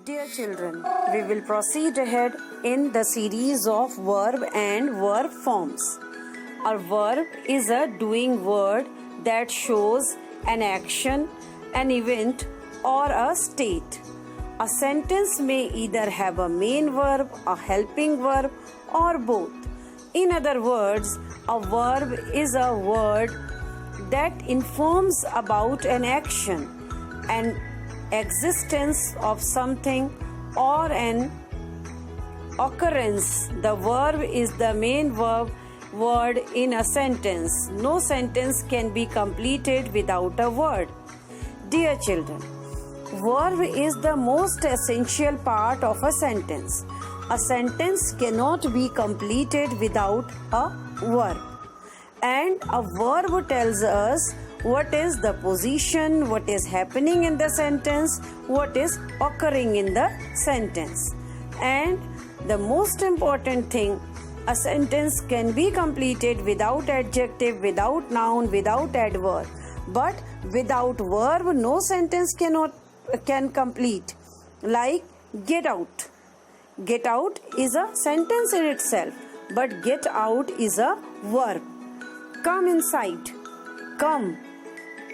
Dear children, we will proceed ahead in the series of verb and verb forms. A verb is a doing word that shows an action, an event, or a state. A sentence may either have a main verb, a helping verb, or both. In other words, a verb is a word that informs about an action, an existence of something, or an occurrence. The verb is the main word in a sentence. No sentence can be completed without a word. Dear children, verb is the most essential part of a sentence. A sentence cannot be completed without a verb. And a verb tells us what is the position, what is happening in the sentence, what is occurring in the sentence. And the most important thing, a sentence can be completed without adjective, without noun, without adverb. But without verb, no sentence can complete. Like get out. Get out is a sentence in itself, but get out is a verb. Come inside. Come.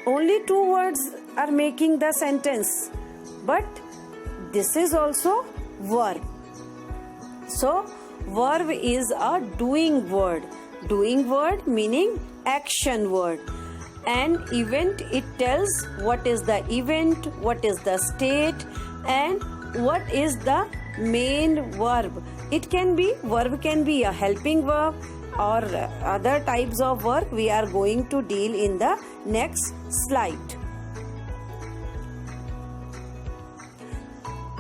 Only two words are making the sentence, but this is also verb. So, verb is a doing word. Doing word meaning action word. An event, it tells what is the event, what is the state, and what is the main verb. Verb can be a helping verb or other types of verb we are going to deal in the next slide.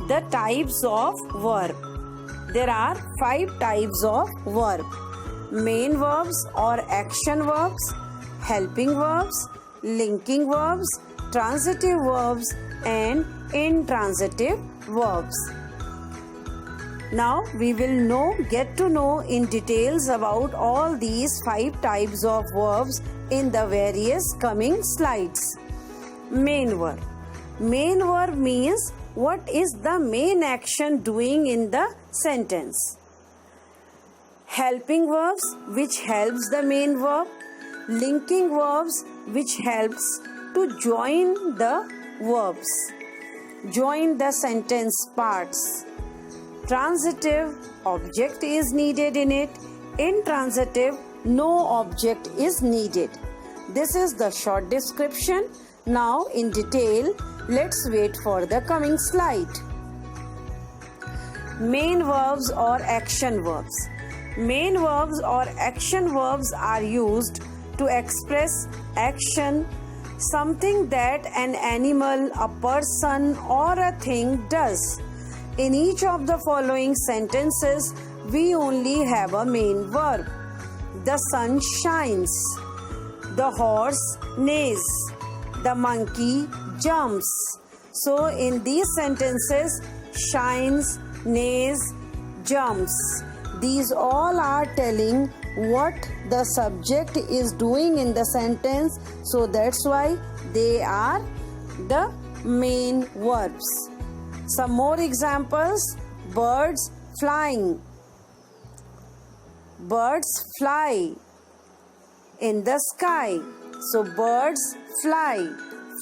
The types of verb. There are 5 types of verb. Main verbs or action verbs, helping verbs, linking verbs, transitive verbs, and intransitive verbs. Now we will get to know in details about all these 5 types of verbs in the various coming slides. Main verb. Main verb means what is the main action doing in the sentence. Helping verbs which helps the main verb. Linking verbs which helps to join the verbs. Join the sentence parts. Transitive, object is needed in it. Intransitive, no object is needed. This is the short description. Now in detail, let's wait for the coming slide. Main verbs or action verbs. Main verbs or action verbs are used to express action, something that an animal, a person, or a thing does. In each of the following sentences, we only have a main verb. The sun shines. The horse neighs. The monkey jumps. So, in these sentences, shines, neighs, jumps. These all are telling what the subject is doing in the sentence. So, that's why they are the main verbs. Some more examples. Birds flying. Birds fly in the sky. So birds fly.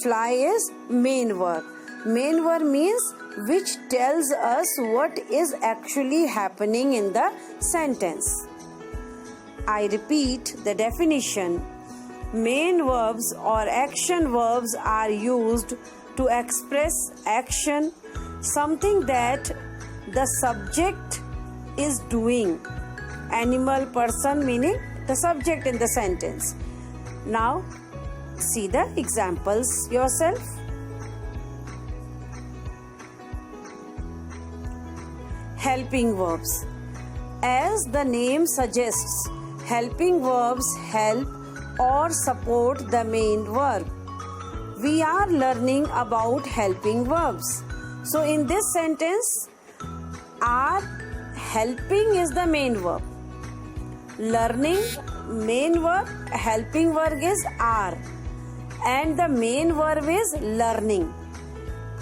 Fly is main verb. Main verb means which tells us what is actually happening in the sentence. I repeat the definition. Main verbs or action verbs are used to express action, something that the subject is doing. Animal, person meaning the subject in the sentence. Now see the examples yourself. Helping verbs. As the name suggests, helping verbs help or support the main verb. We are learning about helping verbs. So in this sentence, are helping is the main verb. Learning, main verb, helping verb is are. And the main verb is learning.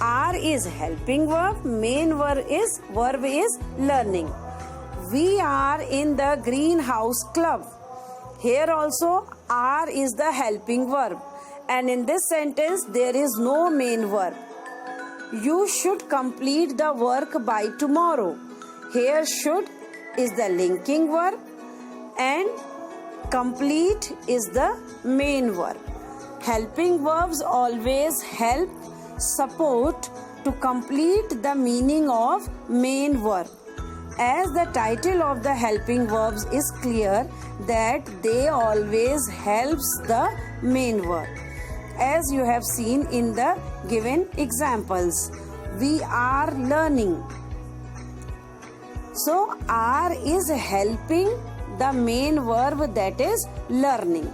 Are is helping verb, main verb is learning. We are in the greenhouse club. Here also are is the helping verb, and in this sentence there is no main verb. You should complete the work by tomorrow. Here should is the linking verb and complete is the main verb. Helping verbs always help, support to complete the meaning of main verb. As the title of the helping verbs is clear that they always helps the main verb. As you have seen in the given examples, we are learning. So are is helping the main verb, that is learning.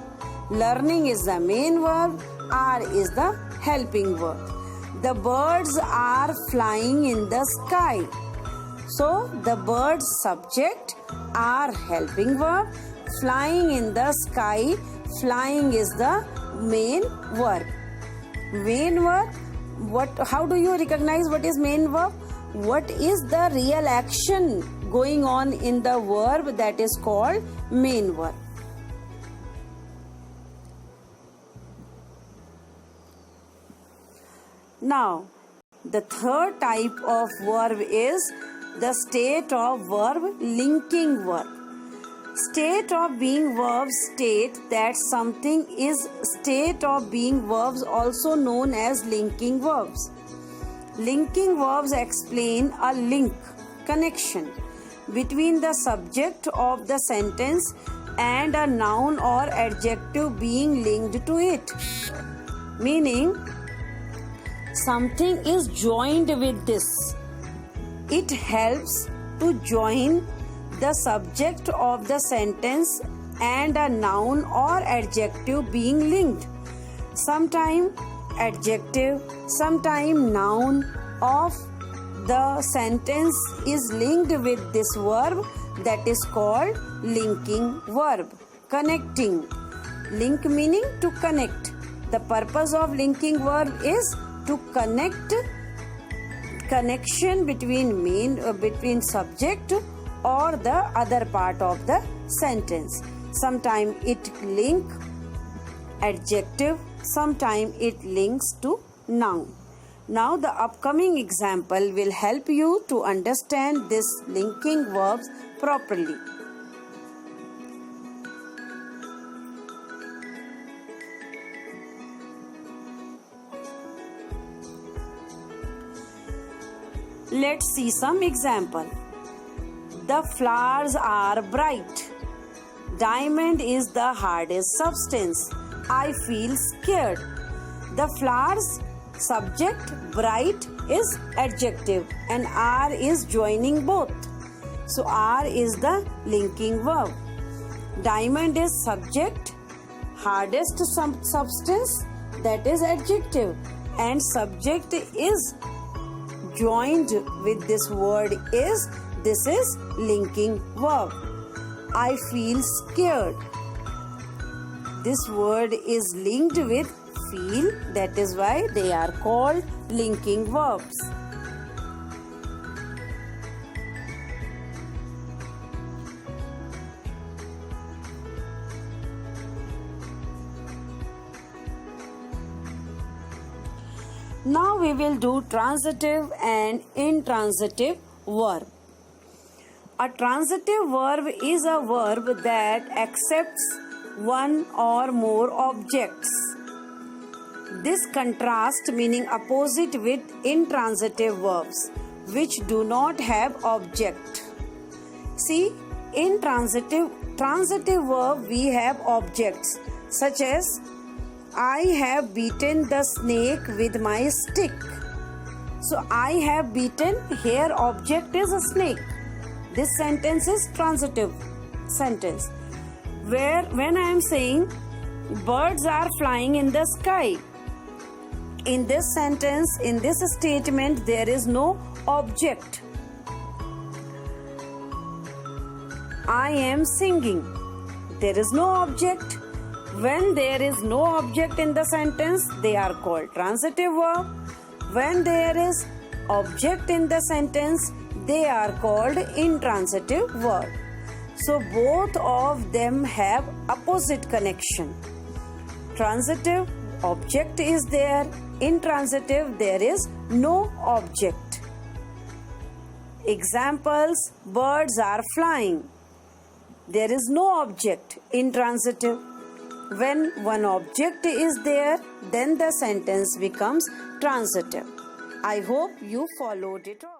Learning is the main verb, are is the helping verb. The birds are flying in the sky. So the birds subject, are helping verb, flying in the sky, flying is the main verb. Main verb, how do you recognize what is main verb? What is the real action going on in the verb, that is called main verb. Now, the third type of verb is the state of verb, linking verb. State of being verbs state that something is state of being verbs, also known as linking verbs. Linking verbs explain a link, connection between the subject of the sentence and a noun or adjective being linked to it. Meaning, something is joined with this. It helps to join the subject of the sentence and a noun or adjective being linked. Sometime adjective, sometime noun of the sentence is linked with this verb, that is called linking verb. Connecting. Link meaning to connect. The purpose of linking verb is to connect, connection between subject or the other part of the sentence. Sometime it link adjective, sometime it links to noun. Now the upcoming example will help you to understand this linking verbs properly. Let's see some example. The flowers are bright. Diamond is the hardest substance. I feel scared. The flowers subject, bright is adjective, and are is joining both. So are is the linking verb. Diamond is subject, hardest substance, that is adjective, and subject is joined with this word is, this is linking verb. I feel scared. This word is linked with feel, that is why they are called linking verbs. Now we will do transitive and intransitive verb. A transitive verb is a verb that accepts one or more objects. This contrasts, meaning opposite, with intransitive verbs which do not have object. See, in transitive verb we have objects such as I have beaten the snake with my stick. So I have beaten, here object is a snake. This sentence is transitive sentence. Where when I am saying birds are flying in the sky, in this sentence, in this statement, there is no object. I am singing. There is no object. When there is no object in the sentence, they are called transitive verb. When there is object in the sentence, they are called intransitive verb. So both of them have opposite connection. Transitive, object is there. Intransitive, there is no object. Examples: birds are flying. There is no object. Intransitive. When one object is there, then the sentence becomes transitive. I hope you followed it all.